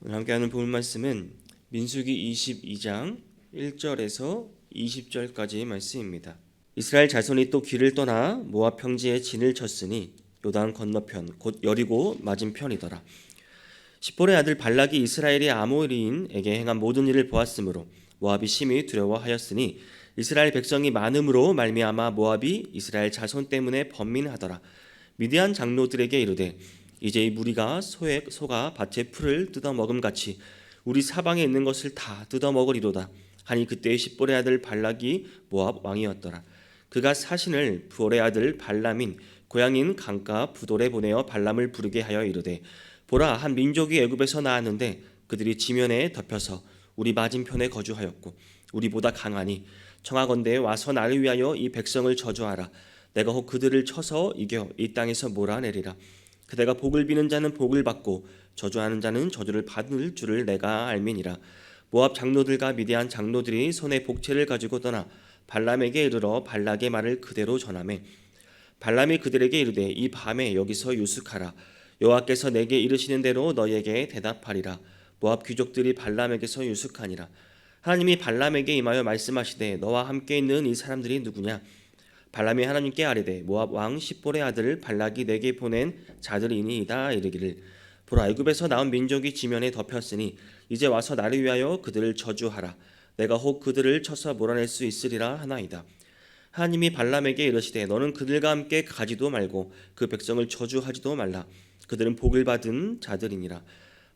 오늘 함께하는 본문 말씀은 민수기 22장 1절에서 20절까지의 말씀입니다. 이스라엘 자손이 또 길을 떠나 모압 평지에 진을 쳤으니 요단 건너편 곧 여리고 맞은편이더라. 십볼의 아들 발락이 이스라엘이 아모리인에게 행한 모든 일을 보았으므로 모압이 심히 두려워하였으니 이스라엘 백성이 많음으로 말미암아 모압이 이스라엘 자손 때문에 번민하더라. 미디안 장로들에게 이르되 이제 이 무리가 소가 밭의 풀을 뜯어먹음 같이 우리 사방에 있는 것을 다 뜯어먹으리로다 하니 그때의 십볼의 아들 발락이 모압 왕이었더라. 그가 사신을 부올의 아들 발람인 고향인 강가 부돌에 보내어 발람을 부르게 하여 이르되 보라, 한 민족이 애굽에서 나왔는데 그들이 지면에 덮여서 우리 맞은편에 거주하였고 우리보다 강하니 청하건대 와서 나를 위하여 이 백성을 저주하라. 내가 혹 그들을 쳐서 이겨 이 땅에서 몰아내리라. 그대가 복을 비는 자는 복을 받고 저주하는 자는 저주를 받을 줄을 내가 알미니라. 모압 장로들과 미디안 장로들이 손에 복채를 가지고 떠나 발람에게 이르러 발락의 말을 그대로 전하매 발람이 그들에게 이르되 이 밤에 여기서 유숙하라. 여호와께서 내게 이르시는 대로 너희에게 대답하리라. 모압 귀족들이 발람에게서 유숙하니라. 하나님이 발람에게 임하여 말씀하시되 너와 함께 있는 이 사람들이 누구냐? 발람이 하나님께 아뢰되 모압 왕 십볼의 아들 발락이 내게 보낸 자들이니이다. 이르기를 보라, 애굽에서 나온 민족이 지면에 덮였으니 이제 와서 나를 위하여 그들을 저주하라. 내가 혹 그들을 쳐서 몰아낼 수 있으리라 하나이다. 하나님이 발람에게 이르시되 너는 그들과 함께 가지도 말고 그 백성을 저주하지도 말라. 그들은 복을 받은 자들이니라.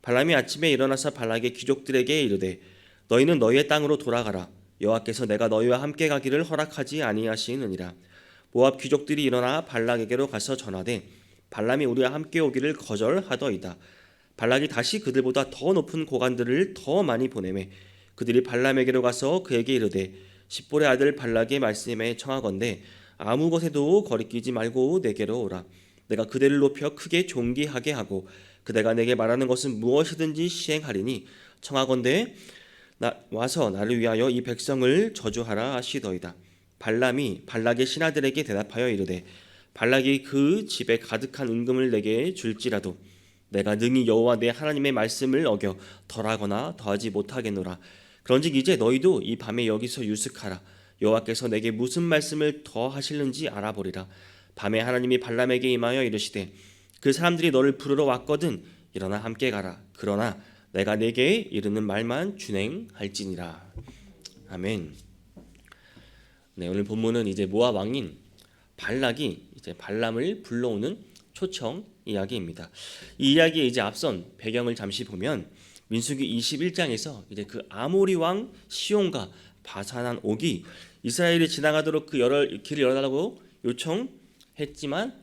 발람이 아침에 일어나서 발락의 귀족들에게 이르되 너희는 너희의 땅으로 돌아가라. 여호와께서 내가 너희와 함께 가기를 허락하지 아니하시느니라. 모압 귀족들이 일어나 발락에게로 가서 전하되 발람이 우리와 함께 오기를 거절하더이다. 발락이 다시 그들보다 더 높은 고관들을 더 많이 보내매 그들이 발람에게로 가서 그에게 이르되 십볼의 아들 발락의 말씀에 청하건대 아무 곳에도 거리끼지 말고 내게로 오라. 내가 그대를 높여 크게 존귀하게 하고 그대가 내게 말하는 것은 무엇이든지 시행하리니 청하건대 와서 나를 위하여 이 백성을 저주하라 하시더이다. 발람이 발락의 신하들에게 대답하여 이르되 발락이 그 집에 가득한 은금을 내게 줄지라도 내가 능히 여호와 내 하나님의 말씀을 어겨 덜하거나 더하지 못하겠노라. 그런즉 이제 너희도 이 밤에 여기서 유숙하라. 여호와께서 내게 무슨 말씀을 더 하실는지 알아보리라. 밤에 하나님이 발람에게 임하여 이르시되 그 사람들이 너를 부르러 왔거든 일어나 함께 가라. 그러나 내가 내게 이르는 말만 준행할지니라. 아멘. 네, 오늘 본문은 이제 모압 왕인 발락이 이제 발람을 불러오는 초청 이야기입니다. 이 이야기에 이제 앞선 배경을 잠시 보면 민수기 21장에서 이제 그 아모리 왕 시온과 바산한 옥이 이스라엘이 지나가도록 그 길을 열어달라고 요청했지만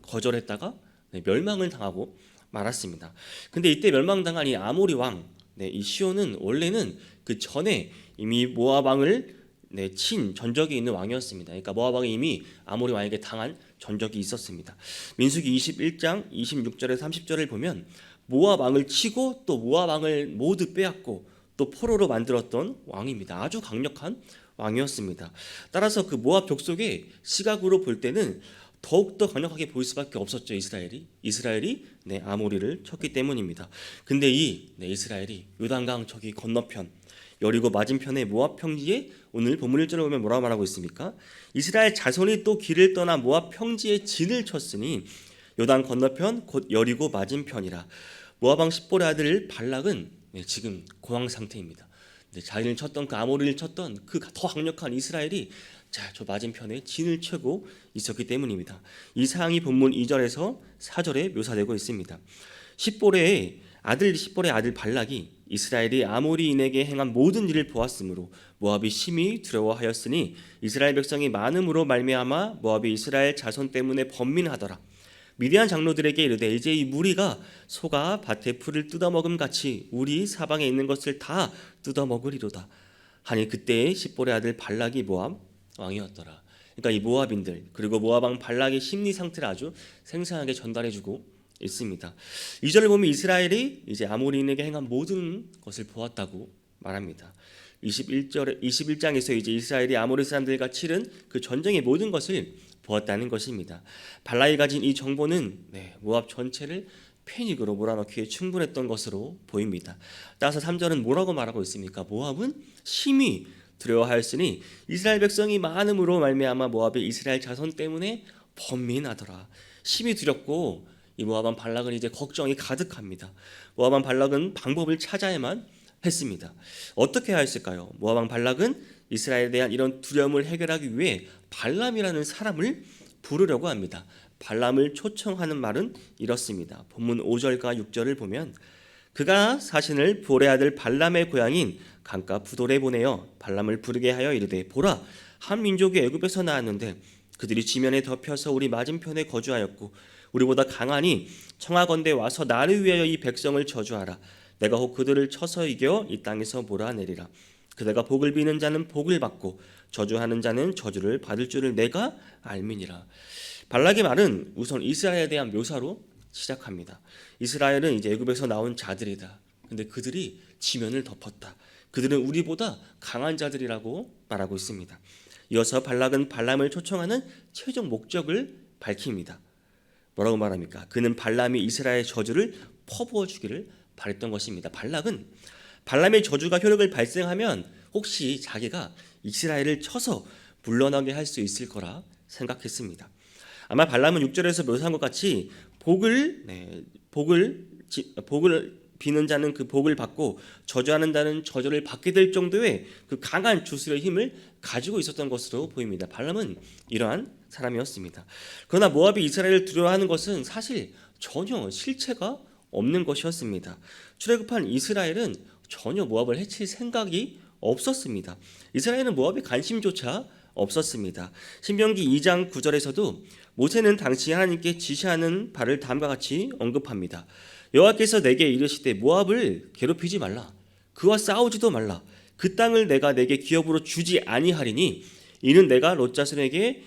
거절했다가 멸망을 당하고 말았습니다. 근데 이때 멸망당한 이 아모리 왕, 이 시온은 원래는 그 전에 이미 모압 왕을 친 전적이 있는 왕이었습니다. 그러니까 모압 왕이 이미 아모리 왕에게 당한 전적이 있었습니다. 민수기 21장 26절에서 30절을 보면 모압 왕을 치고 또 모압 왕을 모두 빼앗고 또 포로로 만들었던 왕입니다. 아주 강력한 왕이었습니다. 따라서 그 모압 족속의 시각으로 볼 때는 더욱더 강력하게 보일 수밖에 없었죠. 이스라엘이 아모리를 쳤기 때문입니다. 근데 이스라엘이 요단강 저기 건너편 여리고 맞은편의 모압 평지에 오늘 본문 1절을 보면 뭐라고 말하고 있습니까? 이스라엘 자손이 또 길을 떠나 모압 평지에 진을 쳤으니 요단 건너편 곧 여리고 맞은편이라. 모압 왕 십볼의 아들 발락은 지금 고황 상태입니다. 자기를 쳤던 그 아모리를 쳤던 그 더 강력한 이스라엘이 저 맞은편에 진을 치고 있었기 때문입니다. 이 사항이 본문 2절에서 4절에 묘사되고 있습니다. 십볼의 아들 발락이 이스라엘이 아모리인에게 행한 모든 일을 보았으므로 모압이 심히 두려워하였으니 이스라엘 백성이 많음으로 말미암아 모압이 이스라엘 자손 때문에 번민하더라. 미디안 장로들에게 이르되 이제 이 무리가 소가 밭의 풀을 뜯어먹음 같이 우리 사방에 있는 것을 다 뜯어먹으리로다 하니 그때의 십볼의 아들 발락이 모압 왕이었더라. 그러니까 이 모압인들 그리고 모압 왕 발락의 심리 상태를 아주 생생하게 전달해주고 있습니다. 2절을 보면 이스라엘이 이제 아모리인에게 행한 모든 것을 보았다고 말합니다. 21장에서 이제 이스라엘이 아모리 사람들과 치른 그 전쟁의 모든 것을 보았다는 것입니다. 발락이 가진 이 정보는 모압 전체를 패닉으로 몰아넣기에 충분했던 것으로 보입니다. 따라서 3절은 뭐라고 말하고 있습니까? 모압은 심히 두려워하였으니 이스라엘 백성이 많음으로 말미암아 모압의 이스라엘 자손 때문에 번민하더라. 심히 두렵고 이 모압 왕 발락은 이제 걱정이 가득합니다. 모압 왕 발락은 방법을 찾아야만 했습니다. 어떻게 하였을까요? 모압 왕 발락은 이스라엘에 대한 이런 두려움을 해결하기 위해 발람이라는 사람을 부르려고 합니다. 발람을 초청하는 말은 이렇습니다. 본문 5절과 6절을 보면 그가 사신을 볼의 아들 발람의 고향인 강가 부돌에 보내어 발람을 부르게 하여 이르되 보라 한 민족이 애굽에서 나왔는데 그들이 지면에 덮여서 우리 맞은편에 거주하였고 우리보다 강하니 청하건대 와서 나를 위하여 이 백성을 저주하라. 내가 혹 그들을 쳐서 이겨 이 땅에서 몰아내리라. 그대가 복을 비는 자는 복을 받고 저주하는 자는 저주를 받을 줄을 내가 알미니라. 발락의 말은 우선 이스라엘에 대한 묘사로 시작합니다. 이스라엘은 이제 애굽에서 나온 자들이다. 근데 그들이 지면을 덮었다. 그들은 우리보다 강한 자들이라고 말하고 있습니다. 이어서 발락은 발람을 초청하는 최종 목적을 밝힙니다. 뭐라고 말합니까? 그는 발람이 이스라엘 저주를 퍼부어 주기를 바랬던 것입니다. 발락은 발람의 저주가 효력을 발생하면 혹시 자기가 이스라엘을 쳐서 물러나게 할 수 있을 거라 생각했습니다. 아마 발람은 6절에서 묘사한 것 같이 복을 비는 자는 그 복을 받고 저주하는 자는 저주를 받게 될 정도의 그 강한 주술의 힘을 가지고 있었던 것으로 보입니다. 발람은 이러한 사람이었습니다. 그러나 모압이 이스라엘을 두려워하는 것은 사실 전혀 실체가 없는 것이었습니다. 출애굽한 이스라엘은 전혀 모압을 해칠 생각이 없었습니다. 이스라엘은 모압에 관심조차 없었습니다. 신명기 2장 9절에서도 모세는 당시 하나님께 지시하는 바를 다음과 같이 언급합니다. 여호와께서 내게 이르시되 모압을 괴롭히지 말라. 그와 싸우지도 말라. 그 땅을 내가 내게 기업으로 주지 아니하리니 이는 내가 롯 자손에게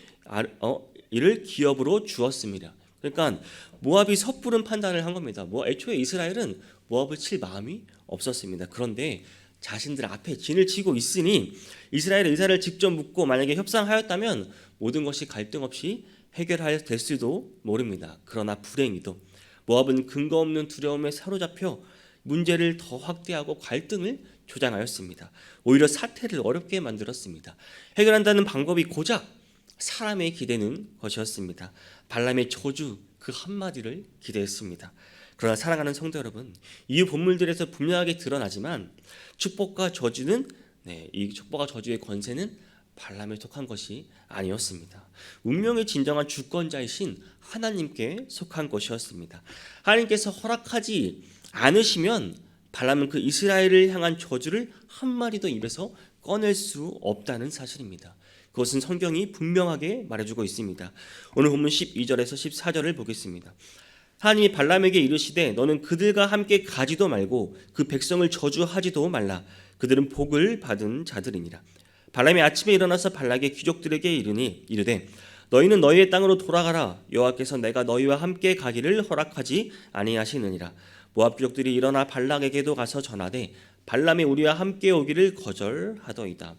이를 기업으로 주었습니다. 그러니까 모압이 섣부른 판단을 한 겁니다. 애초에 이스라엘은 모압을 칠 마음이 없었습니다. 그런데 자신들 앞에 진을 치고 있으니 이스라엘의 의사를 직접 묻고 만약에 협상하였다면 모든 것이 갈등 없이 해결될 수도 모릅니다. 그러나 불행히도 모압은 근거 없는 두려움에 사로잡혀 문제를 더 확대하고 갈등을 조장하였습니다. 오히려 사태를 어렵게 만들었습니다. 해결한다는 방법이 고작 사람의 기대는 것이었습니다. 발람의 저주 그 한마디를 기대했습니다. 그러나 사랑하는 성도 여러분, 이후 본문들에서 분명하게 드러나지만 축복과 저주는 이 축복과 저주의 권세는 발람에 속한 것이 아니었습니다. 운명의 진정한 주권자이신 하나님께 속한 것이었습니다. 하나님께서 허락하지 않으시면 발람은 그 이스라엘을 향한 저주를 한 마디도 입에서 꺼낼 수 없다는 사실입니다. 그것은 성경이 분명하게 말해주고 있습니다. 오늘 본문 12절에서 14절을 보겠습니다. 하나님이 발람에게 이르시되 너는 그들과 함께 가지도 말고 그 백성을 저주하지도 말라. 그들은 복을 받은 자들이니라. 발람이 아침에 일어나서 발락의 귀족들에게 이르되 너희는 너희의 땅으로 돌아가라. 여호와께서 내가 너희와 함께 가기를 허락하지 아니하시느니라. 모압 귀족들이 일어나 발락에게도 가서 전하되 발람이 우리와 함께 오기를 거절하더이다.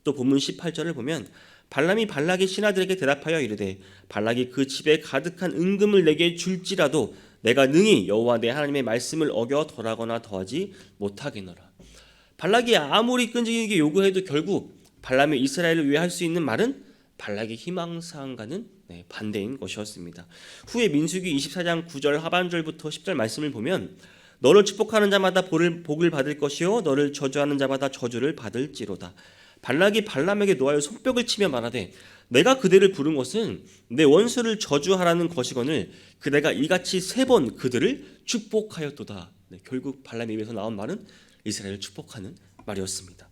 또 본문 18절을 보면 발람이 발락의 신하들에게 대답하여 이르되 발락이 그 집에 가득한 은금을 내게 줄지라도 내가 능히 여호와 내 하나님의 말씀을 어겨 덜하거나 더하지 못하겠노라. 발락이 아무리 끈질기게 요구해도 결국 발람이 이스라엘을 위해 할 수 있는 말은 발락의 희망사항과는 반대인 것이었습니다. 후에 민수기 24장 9절 하반절부터 10절 말씀을 보면 너를 축복하는 자마다 복을 받을 것이요 너를 저주하는 자마다 저주를 받을지로다. 발락이 발람에게 노하여 손뼉을 치며 말하되 내가 그대를 부른 것은 내 원수를 저주하라는 것이거늘 그대가 이같이 3번 그들을 축복하였도다. 결국 발람의 입에서 나온 말은 이스라엘을 축복하는 말이었습니다.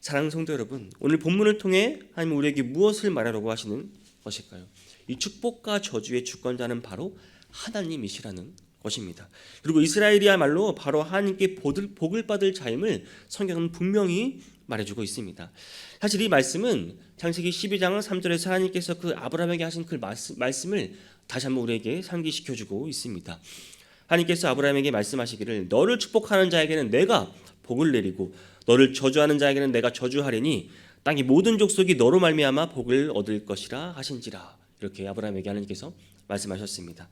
사랑하는 성도 여러분, 오늘 본문을 통해 하나님 우리에게 무엇을 말하려고 하시는 것일까요? 이 축복과 저주의 주권자는 바로 하나님이시라는 것입니다. 그리고 이스라엘이야말로 바로 하나님께 복을 받을 자임을 성경은 분명히 말해주고 있습니다. 사실 이 말씀은 창세기 12장 3절에서 하나님께서 그 아브라함에게 하신 그 말씀을 다시 한번 우리에게 상기시켜주고 있습니다. 하나님께서 아브라함에게 말씀하시기를 너를 축복하는 자에게는 내가 복을 내리고 너를 저주하는 자에게는 내가 저주하리니 땅의 모든 족속이 너로 말미암아 복을 얻을 것이라 하신지라. 이렇게 아브라함에게 하나님께서 말씀하셨습니다.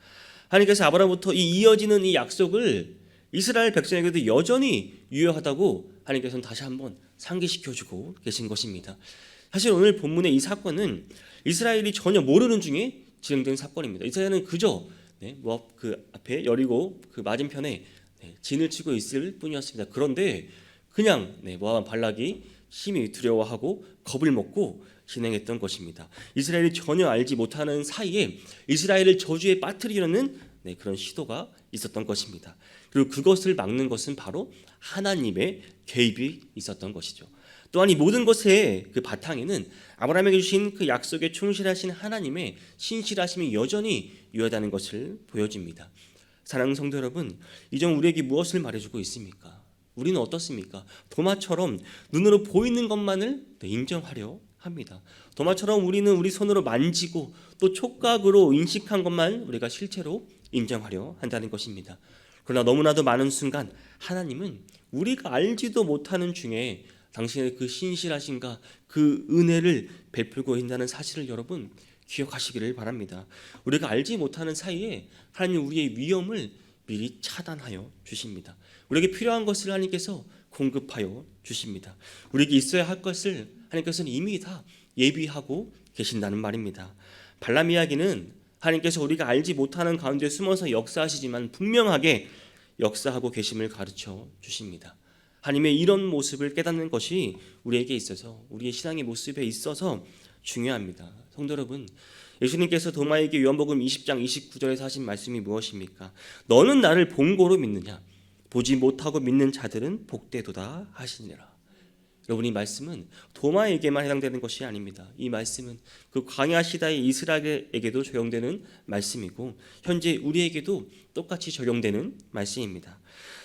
하나님께서 아브라함부터 이어지는 이 약속을 이스라엘 백성에게도 여전히 유효하다고 하나님께서는 다시 한번 상기시켜주고 계신 것입니다. 사실 오늘 본문의 이 사건은 이스라엘이 전혀 모르는 중에 진행된 사건입니다. 이스라엘은 그저 모압 그 앞에 여리고 그 맞은편에 진을 치고 있을 뿐이었습니다. 그런데 그냥 모압 발락이 심히 두려워하고 겁을 먹고 진행했던 것입니다. 이스라엘이 전혀 알지 못하는 사이에 이스라엘을 저주에 빠뜨리려는 그런 시도가 있었던 것입니다. 그리고 그것을 막는 것은 바로 하나님의 개입이 있었던 것이죠. 또한 이 모든 것의 그 바탕에는 아브라함에게 주신 그 약속에 충실하신 하나님의 신실하심이 여전히 유효하다는 것을 보여줍니다. 사랑하는 성도 여러분, 이전 우리에게 무엇을 말해주고 있습니까? 우리는 어떻습니까? 도마처럼 눈으로 보이는 것만을 인정하려 합니다. 도마처럼 우리는 우리 손으로 만지고 또 촉각으로 인식한 것만 우리가 실체로 인정하려 한다는 것입니다. 그러나 너무나도 많은 순간 하나님은 우리가 알지도 못하는 중에 당신의 그 신실하신가 그 은혜를 베풀고 있다는 사실을 여러분 기억하시기를 바랍니다. 우리가 알지 못하는 사이에 하나님 우리의 위험을 미리 차단하여 주십니다. 우리에게 필요한 것을 하나님께서 공급하여 주십니다. 우리에게 있어야 할 것을 하나님께서는 이미 다 예비하고 계신다는 말입니다. 발람 이야기는 하나님께서 우리가 알지 못하는 가운데 숨어서 역사하시지만 분명하게 역사하고 계심을 가르쳐 주십니다. 하나님의 이런 모습을 깨닫는 것이 우리에게 있어서 우리의 신앙의 모습에 있어서 중요합니다. 성도 여러분, 예수님께서 도마에게 요한복음 20장 29절에서 하신 말씀이 무엇입니까? 너는 나를 본고로 믿느냐? 보지 못하고 믿는 자들은 복되도다 하시니라. 여러분, 이 말씀은 도마에게만 해당되는 것이 아닙니다. 이 말씀은 그 광야 시대의 이스라엘에게도 적용되는 말씀이고 현재 우리에게도 똑같이 적용되는 말씀입니다.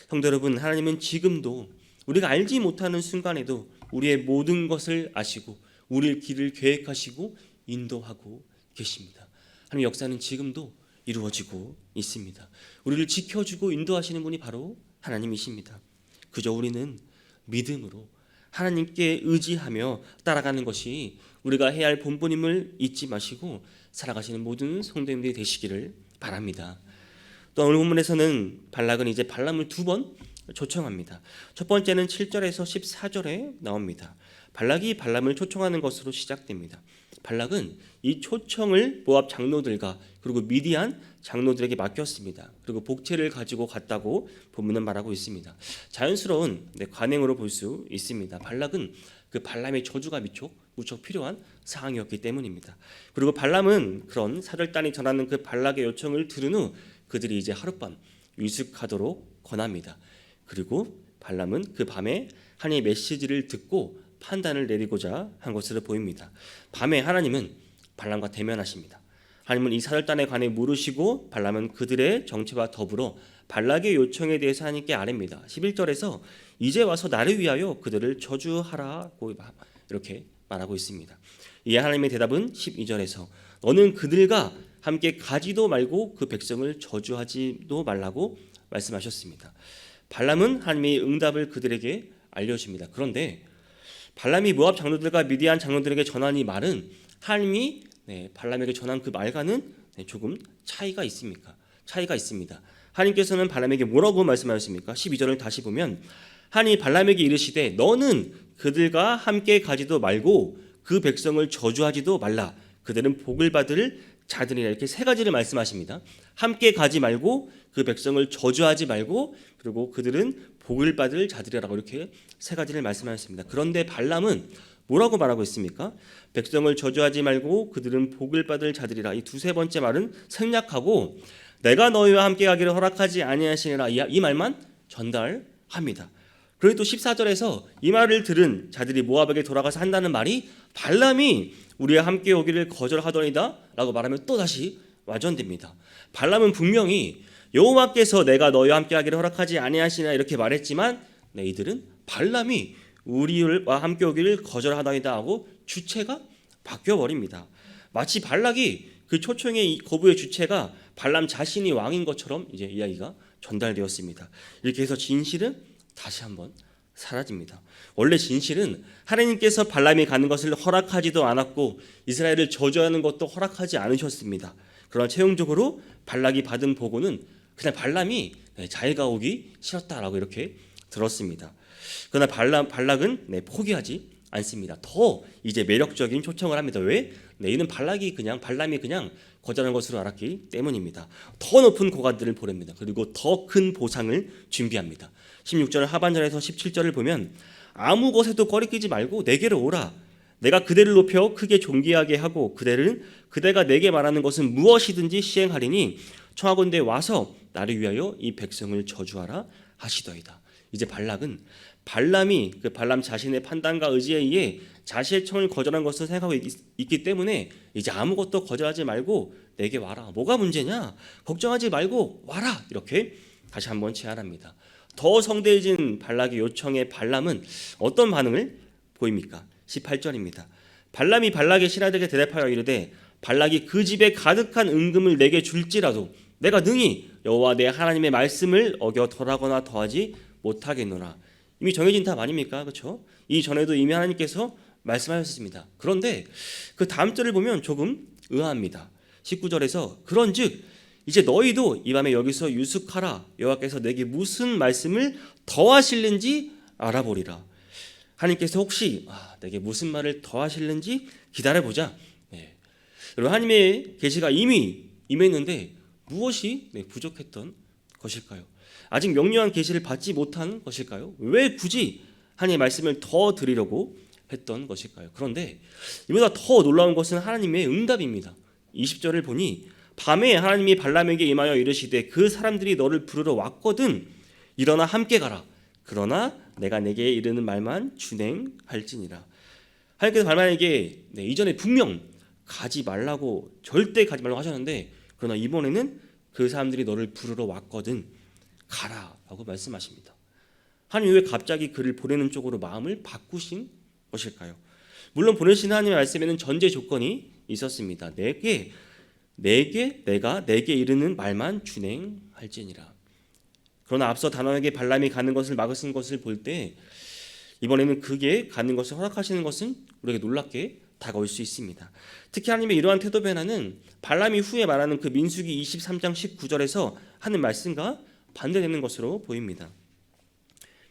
성도 여러분, 하나님은 지금도 우리가 알지 못하는 순간에도 우리의 모든 것을 아시고 우리의 길을 계획하시고 인도하고 계십니다. 하나님의 역사는 지금도 이루어지고 있습니다. 우리를 지켜주고 인도하시는 분이 바로 하나님이십니다. 그저 우리는 믿음으로 하나님께 의지하며 따라가는 것이 우리가 해야 할 본분임을 잊지 마시고 살아가시는 모든 성도님들이 되시기를 바랍니다. 또 오늘 본문에서는 발락은 이제 발람을 두 번 초청합니다. 첫 번째는 7절에서 14절에 나옵니다. 발락이 발람을 초청하는 것으로 시작됩니다. 발락은 이 초청을 모압 장로들과 그리고 미디안 장로들에게 맡겼습니다. 그리고 복채를 가지고 갔다고 본문은 말하고 있습니다. 자연스러운 관행으로 볼 수 있습니다. 발락은 그 발람의 저주가 무척 필요한 상황이었기 때문입니다. 그리고 발람은 그런 사절단이 전하는 그 발락의 요청을 들은 후 그들이 이제 하룻밤 유숙하도록 권합니다. 그리고 발람은 그 밤에 하나님의 메시지를 듣고 판단을 내리고자 한 것으로 보입니다. 밤에 하나님은 발람과 대면하십니다. 하나님은 이 사절단에 관해 물으시고 발람은 그들의 정체와 더불어 발락의 요청에 대해서 하나님께 아뢰입니다. 11절에서 이제 와서 나를 위하여 그들을 저주하라고 이렇게 말하고 있습니다. 이에 하나님의 대답은 12절에서 너는 그들과 함께 가지도 말고 그 백성을 저주하지도 말라고 말씀하셨습니다. 발람은 하나님의 응답을 그들에게 알려줍니다. 그런데 발람이 모압 장로들과 미디안 장로들에게 전한 이 말은 하나님이 발람에게 전한 그 말과는 조금 차이가 있습니다. 하나님께서는 발람에게 뭐라고 말씀하셨습니까? 12절을 다시 보면 하나님이 발람에게 이르시되 너는 그들과 함께 가지도 말고 그 백성을 저주하지도 말라. 그들은 복을 받을 자들이라. 이렇게 세 가지를 말씀하십니다. 함께 가지 말고 그 백성을 저주하지 말고 그리고 그들은 복을 받을 자들이라고 이렇게 세 가지를 말씀하셨습니다. 그런데 발람은 뭐라고 말하고 있습니까? 백성을 저주하지 말고 그들은 복을 받을 자들이라. 이 두세 번째 말은 생략하고 내가 너희와 함께 가기를 허락하지 아니하시니라. 이 말만 전달합니다. 그리고 또 14절에서 이 말을 들은 자들이 모압에게 돌아가서 한다는 말이 발람이 우리와 함께 오기를 거절하더이다 라고 말하면 또다시 와전됩니다. 발람은 분명히 여호와께서 내가 너희와 함께 하기를 허락하지 아니하시나 이렇게 말했지만 이들은 발람이 우리와 함께 오기를 거절하더이다 하고 주체가 바뀌어버립니다. 마치 발락이 그 초청의 거부의 주체가 발람 자신이 왕인 것처럼 이제 이야기가 전달되었습니다. 이렇게 해서 진실은 다시 한번 사라집니다. 원래 진실은 하나님께서 발람이 가는 것을 허락하지도 않았고 이스라엘을 저주하는 것도 허락하지 않으셨습니다. 그러나 최종적으로 발락이 받은 보고는 그냥 발람이 자기가 오기 싫었다라고 이렇게 들었습니다. 그러나 발락은 포기하지 않습니다. 더 이제 매력적인 초청을 합니다. 왜? 이는 발람이 그냥 거절한 것으로 알았기 때문입니다. 더 높은 고관들을 보냅니다. 그리고 더 큰 보상을 준비합니다. 16절 하반절에서 17절을 보면 아무 것에도 꺼리끼지 말고 내게로 오라. 내가 그대를 높여 크게 존귀하게 하고 그대가 내게 말하는 것은 무엇이든지 시행하리니 청하건대 와서 나를 위하여 이 백성을 저주하라 하시더이다. 이제 발람이 발람 자신의 판단과 의지에 의해 자신의 청을 거절한 것을 생각하고 있기 때문에 이제 아무것도 거절하지 말고 내게 와라. 뭐가 문제냐? 걱정하지 말고 와라. 이렇게 다시 한번 제안합니다. 더 성대해진 발락의 요청에 발람은 어떤 반응을 보입니까? 18절입니다. 발람이 발락의 신하들에게 대답하여 이르되 발락이 그 집에 가득한 은금을 내게 줄지라도 내가 능히 여호와 내 하나님의 말씀을 어겨 덜하거나 더하지 못하겠노라. 이미 정해진 답 아닙니까? 그렇죠? 이전에도 이미 하나님께서 말씀하셨습니다. 그런데 그 다음 절을 보면 조금 의아합니다. 19절에서 그런즉 이제 너희도 이 밤에 여기서 유숙하라. 여호와께서 내게 무슨 말씀을 더하실는지 알아보리라. 하나님께서 혹시 내게 무슨 말을 더하실는지 기다려보자. 여러분, 하나님의 계시가 이미 임했는데 무엇이 부족했던 것일까요? 아직 명료한 계시를 받지 못한 것일까요? 왜 굳이 하나님의 말씀을 더 드리려고 했던 것일까요? 그런데 이보다 더 놀라운 것은 하나님의 응답입니다. 20절을 보니 밤에 하나님이 발람에게 임하여 이르시되 그 사람들이 너를 부르러 왔거든 일어나 함께 가라. 그러나 내가 내게 이르는 말만 준행할지니라. 하나님께서 발람에게 이전에 분명 절대 가지 말라고 하셨는데 그러나 이번에는 그 사람들이 너를 부르러 왔거든 가라라고 말씀하십니다. 하나님 왜 갑자기 그를 보내는 쪽으로 마음을 바꾸신 것일까요? 물론 보내신 하나님의 말씀에는 전제 조건이 있었습니다. 내가 내게 이르는 말만 준행할지니라. 그러나 앞서 단호하게 발람이 가는 것을 막으신 것을 볼 때 이번에는 그게 가는 것을 허락하시는 것은 우리에게 놀랍게 다가올 수 있습니다. 특히 하나님의 이러한 태도 변화는 발람이 후에 말하는 그 민수기 23장 19절에서 하는 말씀과 반대되는 것으로 보입니다.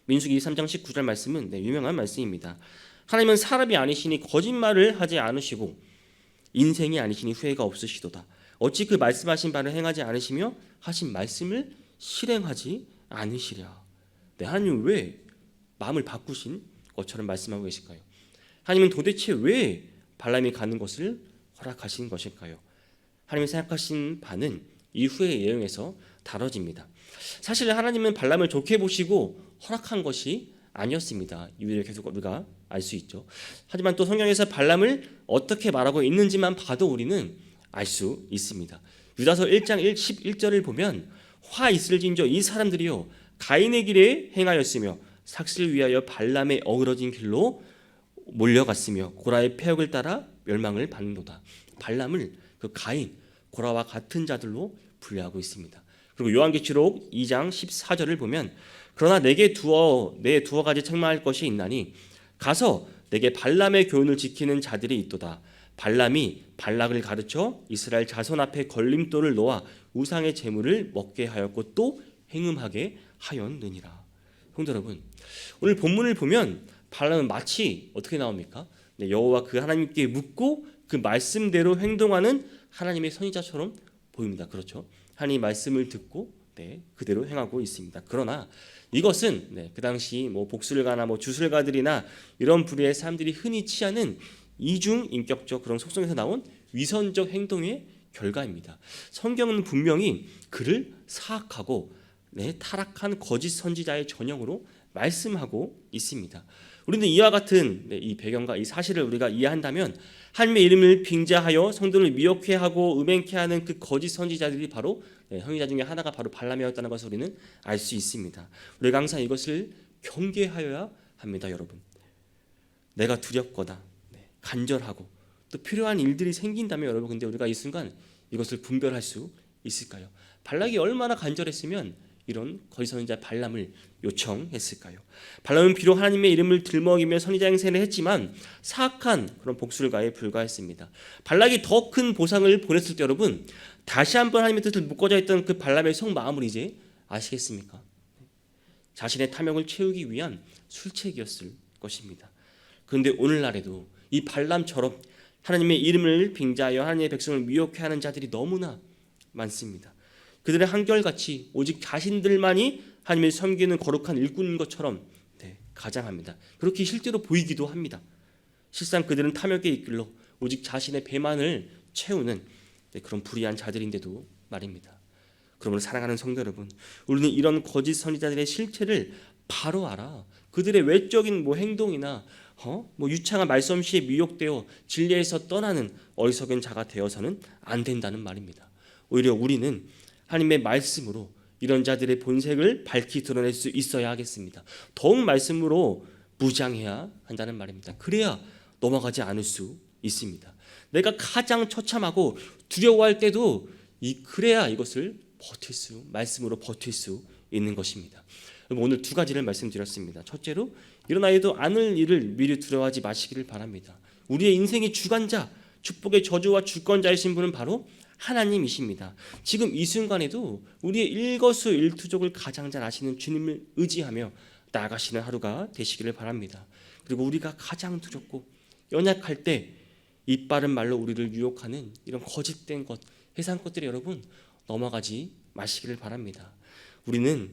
민수기 23장 19절 말씀은 유명한 말씀입니다. 하나님은 사람이 아니시니 거짓말을 하지 않으시고 인생이 아니시니 후회가 없으시도다. 어찌 그 말씀하신 바를 행하지 않으시며 하신 말씀을 실행하지 않으시랴. 하나님은 왜 마음을 바꾸신 것처럼 말씀하고 계실까요? 하나님은 도대체 왜 발람이 가는 것을 허락하신 것일까요? 하나님이 생각하신 바는 이후의 예언에서 다뤄집니다. 사실 하나님은 발람을 좋게 보시고 허락한 것이 아니었습니다. 이유를 계속 우리가 알 수 있죠. 하지만 또 성경에서 발람을 어떻게 말하고 있는지만 봐도 우리는 알 수 있습니다. 유다서 1장 11절을 보면 화 있을진저 이 사람들이요 가인의 길에 행하였으며 삭슬 위하여 발람의 어그러진 길로 몰려갔으며 고라의 폐역을 따라 멸망을 받는도다. 발람을 그 가인, 고라와 같은 자들로 분류하고 있습니다. 그리고 요한계시록 2장 14절을 보면 그러나 내게 내 두어 가지 책망할 것이 있나니 가서 내게 발람의 교훈을 지키는 자들이 있도다. 발람이 발락을 가르쳐 이스라엘 자손 앞에 걸림돌을 놓아 우상의 제물을 먹게 하였고 또 행음하게 하였느니라. 성도 여러분, 오늘 본문을 보면 발람은 마치 어떻게 나옵니까? 여호와 그 하나님께 묻고 그 말씀대로 행동하는 하나님의 선지자처럼 보입니다. 그렇죠? 하나님의 말씀을 듣고 그대로 행하고 있습니다. 그러나 이것은 그 당시 복술가나 주술가들이나 이런 부류의 사람들이 흔히 취하는 이중 인격적 그런 속성에서 나온 위선적 행동의 결과입니다. 성경은 분명히 그를 사악하고 타락한 거짓 선지자의 전형으로 말씀하고 있습니다. 우리는 이와 같은 이 배경과 이 사실을 우리가 이해한다면 하나님의 이름을 빙자하여 성도를 미혹해 하고 음행케 하는 그 거짓 선지자들이 바로 선지자 중에 하나가 바로 발람이었다는 것을 우리는 알 수 있습니다. 우리가 항상 이것을 경계하여야 합니다. 여러분, 내가 두렵거나 간절하고 또 필요한 일들이 생긴다면 여러분, 근데 우리가 이 순간 이것을 분별할 수 있을까요? 발락이 얼마나 간절했으면 이런 거짓 선지자 발람을 요청했을까요? 발람은 비록 하나님의 이름을 들먹이며 선지자 행세를 했지만 사악한 그런 복술가에 불과했습니다. 발락이 더 큰 보상을 보냈을 때 여러분, 다시 한번 하나님의 뜻을 묶어져 있던 그 발람의 속마음을 이제 아시겠습니까? 자신의 탐욕을 채우기 위한 술책이었을 것입니다. 그런데 오늘날에도 이 발람처럼 하나님의 이름을 빙자하여 하나님의 백성을 미혹해 하는 자들이 너무나 많습니다. 그들은 한결같이 오직 자신들만이 하나님을 섬기는 거룩한 일꾼인 것처럼 가장합니다. 그렇게 실제로 보이기도 합니다. 실상 그들은 탐욕에 이끌려 오직 자신의 배만을 채우는 그런 불의한 자들인데도 말입니다. 그러므로 사랑하는 성도 여러분, 우리는 이런 거짓 선지자들의 실체를 바로 알아 그들의 외적인 행동이나 유창한 말솜씨에 미혹되어 진리에서 떠나는 어리석은 자가 되어서는 안 된다는 말입니다. 오히려 우리는 하나님의 말씀으로 이런 자들의 본색을 밝히 드러낼 수 있어야 하겠습니다. 더욱 말씀으로 무장해야 한다는 말입니다. 그래야 넘어가지 않을 수 있습니다. 내가 가장 처참하고 두려워할 때도 그래야 이것을 말씀으로 버틸 수 있는 것입니다. 오늘 두 가지를 말씀드렸습니다. 첫째로 일어나야도 않을 일을 미리 두려워하지 마시기를 바랍니다. 우리의 인생의 주관자, 축복의 저주와 주권자이신 분은 바로 하나님이십니다. 지금 이 순간에도 우리의 일거수일투족을 가장 잘 아시는 주님을 의지하며 나아가시는 하루가 되시기를 바랍니다. 그리고 우리가 가장 두렵고 연약할 때 이빠른 말로 우리를 유혹하는 이런 거짓된 것, 해상 것들이 여러분 넘어가지 마시기를 바랍니다. 우리는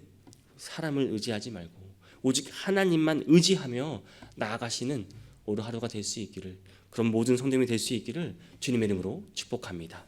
사람을 의지하지 말고 오직 하나님만 의지하며 나아가시는 오늘 하루가 될 수 있기를, 그런 모든 성도님이 될 수 있기를 주님의 이름으로 축복합니다.